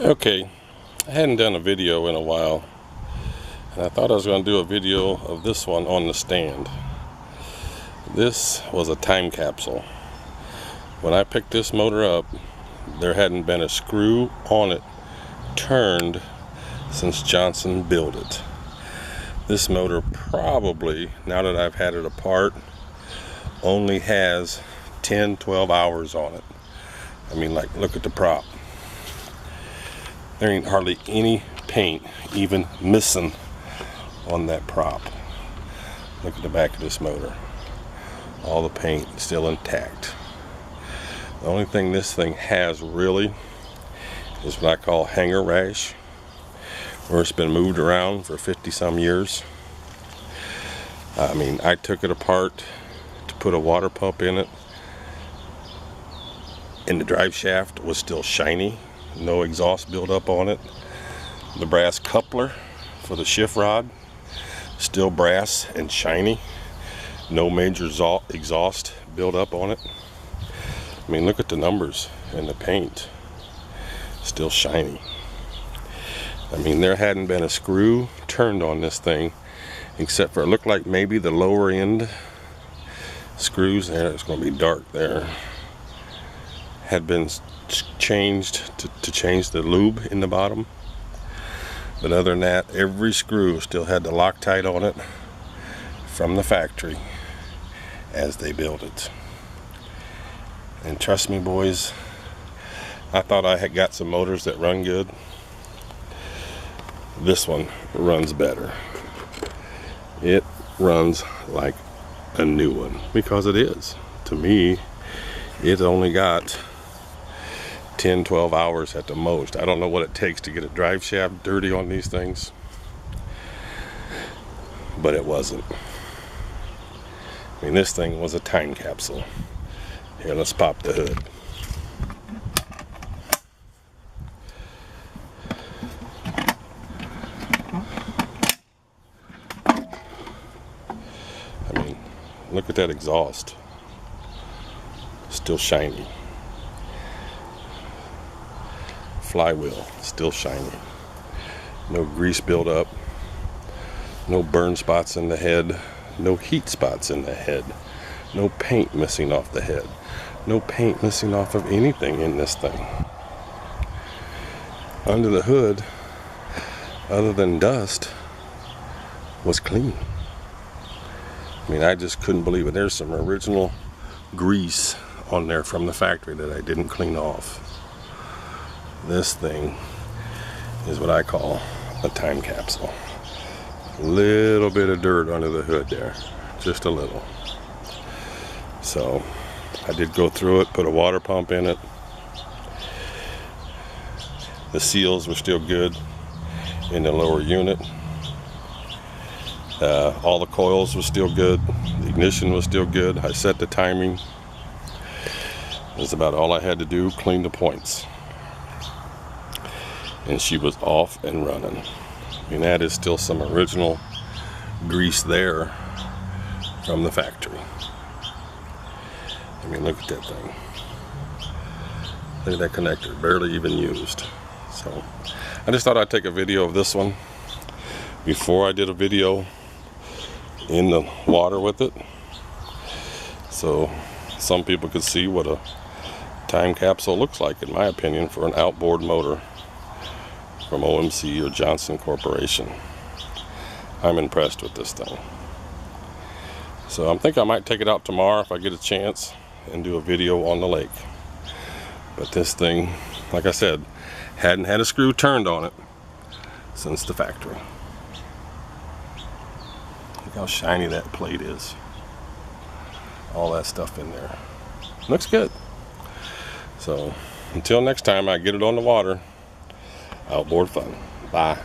Okay, I hadn't done a video in a while, and I thought I was going to do a video of this one on the stand. This was a time capsule. When I picked this motor up, there hadn't been a screw on it turned since Johnson built it. This motor probably, now that I've had it apart, only has 10-12 hours on it. I mean, like, look at the prop. There ain't hardly any paint even missing on that prop. Look at the back of this motor. All the paint still intact. The only thing this thing has really is what I call hanger rash, where it's been moved around for 50-some years. I mean, I took it apart to put a water pump in it, and the drive shaft was still shiny. No exhaust buildup on it. The brass coupler for the shift rod, still brass and shiny. No major exhaust buildup on it. I mean, look at the numbers and the paint. Still shiny. I mean, there hadn't been a screw turned on this thing, except for it looked like maybe the lower end screws there. It's going to be dark there. Had been changed to change the lube in the bottom, but other than that, every screw still had the Loctite on it from the factory as they built it. And trust me, boys, I thought I had got some motors that run good. This one runs better. It runs like a new one, because it is. To me, it only got 10-12 hours at the most. I don't know what it takes to get a drive shaft dirty on these things, but it wasn't. I mean, this thing was a time capsule. Here, let's pop the hood. I mean, look at that exhaust. Still shiny. Flywheel still shiny. No grease buildup. No burn spots in the head. No heat spots in the head. No paint missing off the head. No paint missing off of anything in this thing. Under the hood, other than dust, was clean. I mean, I just couldn't believe it. There's some original grease on there from the factory that I didn't clean off. This thing is what I call a time capsule. A little bit of dirt under the hood there, just a little. So I did go through it, put a water pump in it. The seals were still good in the lower unit. All the coils were still good. The ignition was still good. I set the timing. That's about all I had to do, clean the points. And she was off and running. I mean, that is still some original grease there from the factory. I mean, look at that thing. Look at that connector, barely even used. So I just thought I'd take a video of this one before I did a video in the water with it, so some people could see what a time capsule looks like, in my opinion, for an outboard motor from OMC or Johnson Corporation. I'm impressed with this thing. So I think I might take it out tomorrow if I get a chance and do a video on the lake. But this thing, like I said, hadn't had a screw turned on it since the factory. Look how shiny that plate is. All that stuff in there. Looks good. So until next time I get it on the water, outboard fun. Bye.